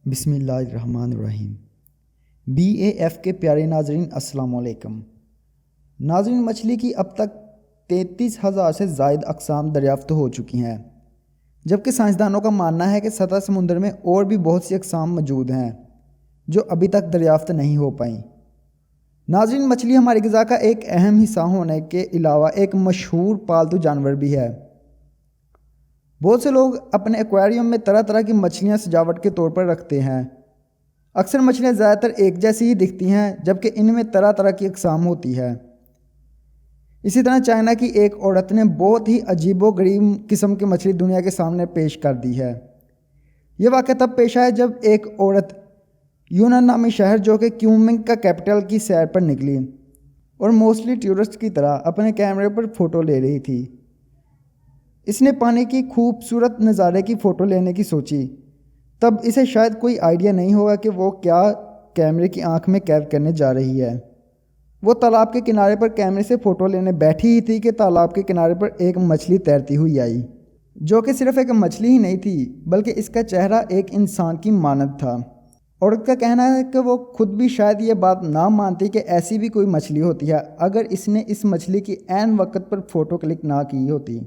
بسم اللہ الرحمن الرحیم۔ BAF کے پیارے ناظرین السلام علیکم۔ ناظرین، مچھلی کی اب تک 33,000 سے زائد اقسام دریافت ہو چکی ہیں، جبکہ سائنسدانوں کا ماننا ہے کہ سطح سمندر میں اور بھی بہت سی اقسام موجود ہیں جو ابھی تک دریافت نہیں ہو پائیں۔ ناظرین، مچھلی ہماری غذا کا ایک اہم حصہ ہونے کے علاوہ ایک مشہور پالتو جانور بھی ہے۔ بہت سے لوگ اپنے ایکویریم میں طرح طرح کی مچھلیاں سجاوٹ کے طور پر رکھتے ہیں۔ اکثر مچھلیاں زیادہ تر ایک جیسی ہی دکھتی ہیں، جبکہ ان میں طرح طرح کی اقسام ہوتی ہے۔ اسی طرح چائنا کی ایک عورت نے بہت ہی عجیب و غریب قسم کی مچھلی دنیا کے سامنے پیش کر دی ہے۔ یہ واقعہ تب پیش آیا جب ایک عورت یونان نامی شہر جو کہ کیومنگ کا کیپٹل کی سیر پر نکلی اور موسٹلی ٹورسٹ کی طرح اپنے کیمرے پر فوٹو لے رہی تھی۔ اس نے پانی کی خوبصورت نظارے کی فوٹو لینے کی سوچی۔ تب اسے شاید کوئی آئیڈیا نہیں ہوگا کہ وہ کیا کیمرے کی آنکھ میں قید کرنے جا رہی ہے۔ وہ تالاب کے کنارے پر کیمرے سے فوٹو لینے بیٹھی ہی تھی کہ تالاب کے کنارے پر ایک مچھلی تیرتی ہوئی آئی، جو کہ صرف ایک مچھلی ہی نہیں تھی بلکہ اس کا چہرہ ایک انسان کی مانند تھا۔ عورت کا کہنا ہے کہ وہ خود بھی شاید یہ بات نہ مانتی کہ ایسی بھی کوئی مچھلی ہوتی ہے اگر اس نے اس مچھلی کی عین وقت پر فوٹو کلک نہ کی ہوتی،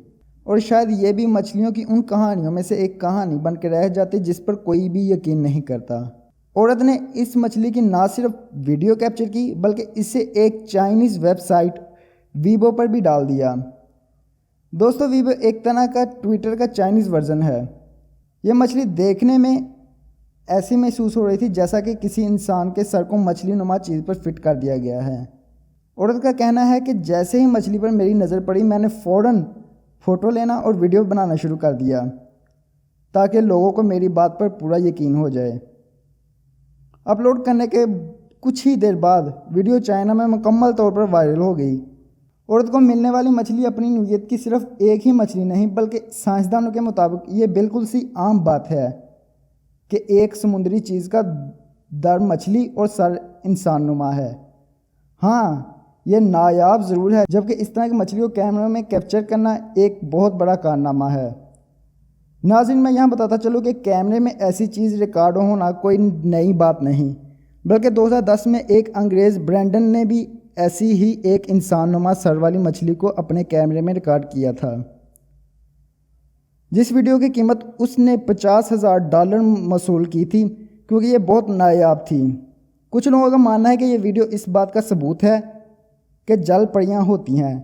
اور شاید یہ بھی مچھلیوں کی ان کہانیوں میں سے ایک کہانی بن کے رہ جاتی جس پر کوئی بھی یقین نہیں کرتا۔ عورت نے اس مچھلی کی نہ صرف ویڈیو کیپچر کی بلکہ اسے ایک چائنیز ویب سائٹ ویبو پر بھی ڈال دیا۔ دوستو، ویبو ایک طرح کا ٹویٹر کا چائنیز ورژن ہے۔ یہ مچھلی دیکھنے میں ایسی محسوس ہو رہی تھی جیسا کہ کسی انسان کے سر کو مچھلی نما چیز پر فٹ کر دیا گیا ہے۔ عورت کا کہنا ہے کہ جیسے ہی مچھلی پر میری نظر پڑی میں نے فوراً فوٹو لینا اور ویڈیو بنانا شروع کر دیا تاکہ لوگوں کو میری بات پر پورا یقین ہو جائے۔ اپلوڈ کرنے کے کچھ ہی دیر بعد ویڈیو چائنا میں مکمل طور پر وائرل ہو گئی۔ عورت کو ملنے والی مچھلی اپنی نوعیت کی صرف ایک ہی مچھلی نہیں بلکہ سائنسدانوں کے مطابق یہ بالکل سی عام بات ہے کہ ایک سمندری چیز کا در مچھلی اور سر انسان نما ہے۔ ہاں، یہ نایاب ضرور ہے، جبکہ اس طرح کی مچھلی کو کیمروں میں کیپچر کرنا ایک بہت بڑا کارنامہ ہے۔ ناظرین، میں یہاں بتاتا چلوں کہ کیمرے میں ایسی چیز ریکارڈ ہونا کوئی نئی بات نہیں، بلکہ 2010 میں ایک انگریز برینڈن نے بھی ایسی ہی ایک انسان نما سر والی مچھلی کو اپنے کیمرے میں ریکارڈ کیا تھا، جس ویڈیو کی قیمت اس نے $50,000 وصول کی تھی کیونکہ یہ بہت نایاب تھی۔ کچھ لوگوں کا ماننا ہے کہ یہ ویڈیو اس بات کا ثبوت ہے کہ جل پریاں ہوتی ہیں۔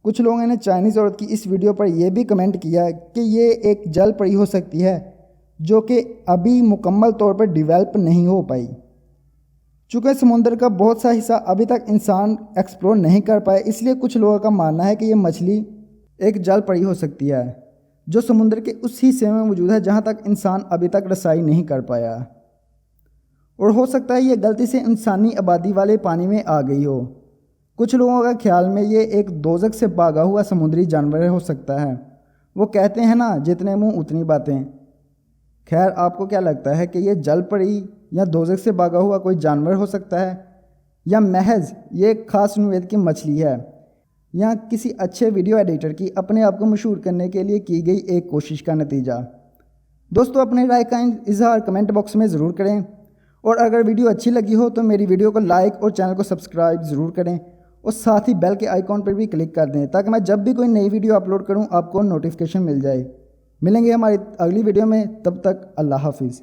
کچھ لوگوں نے چائنیز عورت کی اس ویڈیو پر یہ بھی کمنٹ کیا کہ یہ ایک جل پری ہو سکتی ہے جو کہ ابھی مکمل طور پر ڈیولپ نہیں ہو پائی۔ چونکہ سمندر کا بہت سا حصہ ابھی تک انسان ایکسپلور نہیں کر پائے، اس لیے کچھ لوگوں کا ماننا ہے کہ یہ مچھلی ایک جل پری ہو سکتی ہے جو سمندر کے اس حصے میں موجود ہے جہاں تک انسان ابھی تک رسائی نہیں کر پایا، اور ہو سکتا ہے یہ غلطی سے انسانی آبادی والے پانی میں آ گئی ہو۔ کچھ لوگوں کا خیال میں یہ ایک دوزخ سے بھاگا ہوا سمندری جانور ہو سکتا ہے۔ وہ کہتے ہیں نا، جتنے منہ اتنی باتیں۔ خیر، آپ کو کیا لگتا ہے کہ یہ جل پری یا دوزخ سے بھاگا ہوا کوئی جانور ہو سکتا ہے، یا محض یہ ایک خاص نوعیت کی مچھلی ہے، یا کسی اچھے ویڈیو ایڈیٹر کی اپنے آپ کو مشہور کرنے کے لیے کی گئی ایک کوشش کا نتیجہ؟ دوستو، اپنے رائے کا اظہار کمنٹ باکس میں ضرور کریں، اور اگر ویڈیو اچھی لگی ہو تو میری ویڈیو کو لائک اور چینل کو سبسکرائب ضرور کریں، اور ساتھ ہی بیل کے آئیکن پر بھی کلک کر دیں تاکہ میں جب بھی کوئی نئی ویڈیو اپلوڈ کروں آپ کو نوٹیفیکیشن مل جائے۔ ملیں گے ہماری اگلی ویڈیو میں، تب تک اللہ حافظ۔